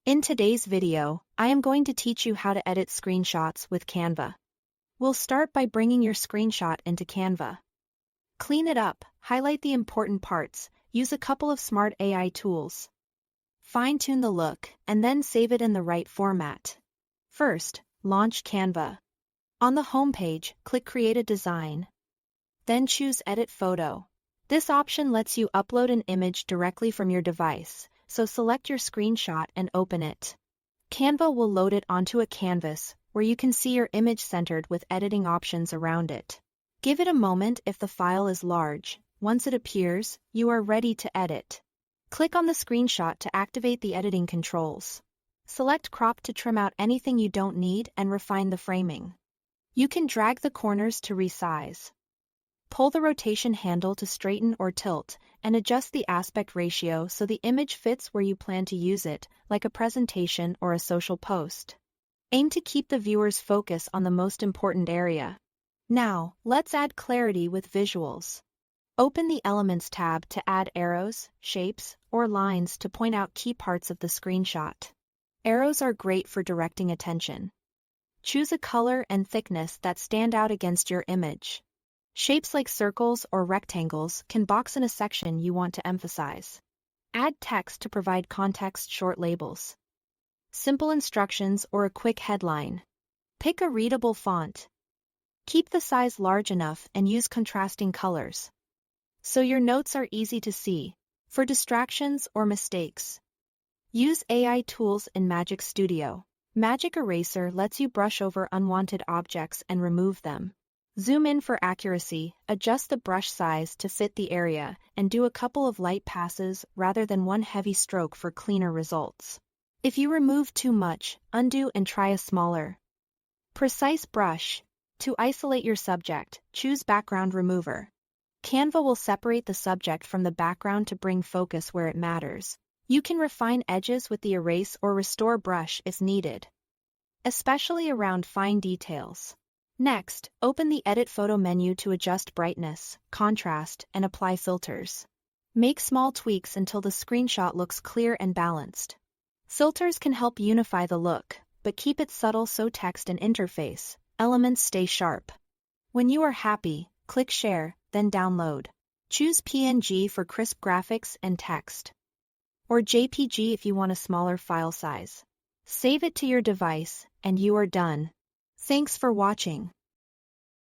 In today's video, I am going to teach you how to edit screenshots with Canva. We'll start by bringing your screenshot into Canva. Clean it up, highlight the important parts, use a couple of smart AI tools. Fine-tune the look, and then save it in the right format. First, launch Canva. On the home page, click Create a Design. Then choose Edit Photo. This option lets you upload an image directly from your device, so select your screenshot and open it. Canva will load it onto a canvas, where you can see your image centered with editing options around it. Give it a moment if the file is large. Once it appears, you are ready to edit. Click on the screenshot to activate the editing controls. Select Crop to trim out anything you don't need and refine the framing. You can drag the corners to resize. Pull the rotation handle to straighten or tilt, and adjust the aspect ratio so the image fits where you plan to use it, like a presentation or a social post. Aim to keep the viewer's focus on the most important area. Now, let's add clarity with visuals. Open the Elements tab to add arrows, shapes, or lines to point out key parts of the screenshot. Arrows are great for directing attention. Choose a color and thickness that stand out against your image. Shapes like circles or rectangles can box in a section you want to emphasize. Add text to provide context short labels. Simple instructions or a quick headline. Pick a readable font. Keep the size large enough and use contrasting colors, so your notes are easy to see. For distractions or mistakes, use AI tools in Magic Studio. Magic Eraser lets you brush over unwanted objects and remove them. Zoom in for accuracy, adjust the brush size to fit the area, and do a couple of light passes rather than one heavy stroke for cleaner results. If you remove too much, undo and try a smaller, precise brush. To isolate your subject, choose Background Remover. Canva will separate the subject from the background to bring focus where it matters. You can refine edges with the Erase or Restore brush if needed, especially around fine details. Next, open the Edit Photo menu to adjust brightness, contrast, and apply filters. Make small tweaks until the screenshot looks clear and balanced. Filters can help unify the look, but keep it subtle so text and interface elements stay sharp. When you are happy, click Share, then Download. Choose PNG for crisp graphics and text, or JPG if you want a smaller file size. Save it to your device, and you are done. Thanks for watching.